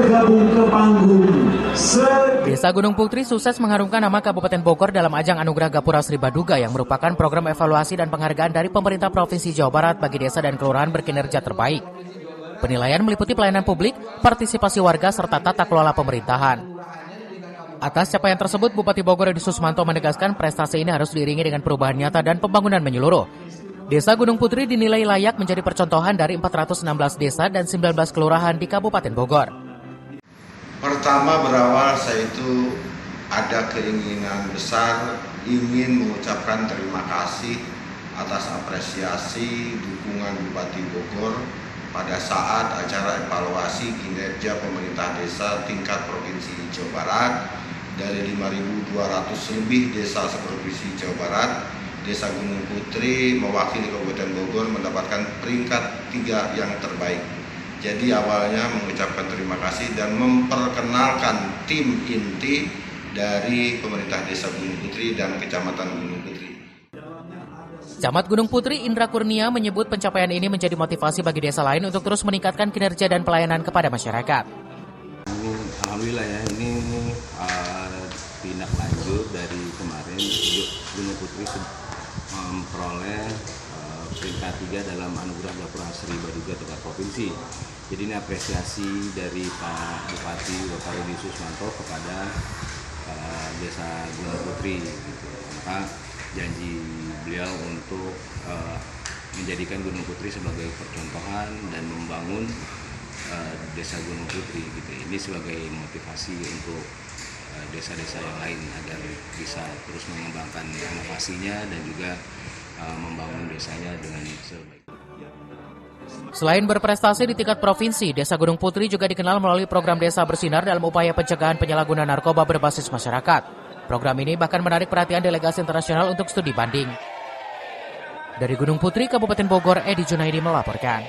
bergabung ke panggung. Desa Gunung Putri sukses mengharumkan nama Kabupaten Bogor dalam ajang Anugerah Gapura Sri Baduga yang merupakan program evaluasi dan penghargaan dari pemerintah Provinsi Jawa Barat bagi desa dan kelurahan berkinerja terbaik. Penilaian meliputi pelayanan publik, partisipasi warga, serta tata kelola pemerintahan. Atas capaian tersebut, Bupati Bogor Edi Susmanto menegaskan prestasi ini harus diiringi dengan perubahan nyata dan pembangunan menyeluruh. Desa Gunung Putri dinilai layak menjadi percontohan dari 416 desa dan 19 kelurahan di Kabupaten Bogor. Pertama berawal saya itu ada keinginan besar ingin mengucapkan terima kasih atas apresiasi dukungan Bupati Bogor pada saat acara evaluasi kinerja pemerintah desa tingkat Provinsi Jawa Barat. Dari 5.200 lebih desa seprovinsi Jawa Barat, Desa Gunung Putri mewakili Kabupaten Bogor mendapatkan peringkat 3 yang terbaik. Jadi awalnya mengucapkan terima kasih dan memperkenalkan tim inti dari pemerintah Desa Gunung Putri dan Kecamatan Gunung Putri. Camat Gunung Putri Indra Kurnia menyebut pencapaian ini menjadi motivasi bagi desa lain untuk terus meningkatkan kinerja dan pelayanan kepada masyarakat. Alhamdulillah ya, ini tindak lanjut dari kemarin Gunung Putri memperoleh peringkat 3 dalam Anugerah Gapura Sri Baduga tingkat provinsi. Jadi ini apresiasi dari Pak Bupati Bapak Edi Susmanto kepada Desa Gunung Putri. Gitu. Maka janji beliau untuk menjadikan Gunung Putri sebagai percontohan dan membangun Desa Gunung Putri. Gitu. Ini sebagai motivasi untuk desa-desa yang lain agar bisa terus mengembangkan inovasinya dan juga membangun desanya dengan sebaik. Selain berprestasi di tingkat provinsi, Desa Gunung Putri juga dikenal melalui program Desa Bersinar dalam upaya pencegahan penyalahgunaan narkoba berbasis masyarakat. Program ini bahkan menarik perhatian delegasi internasional untuk studi banding. Dari Gunung Putri, Kabupaten Bogor, Edi Junaidi melaporkan.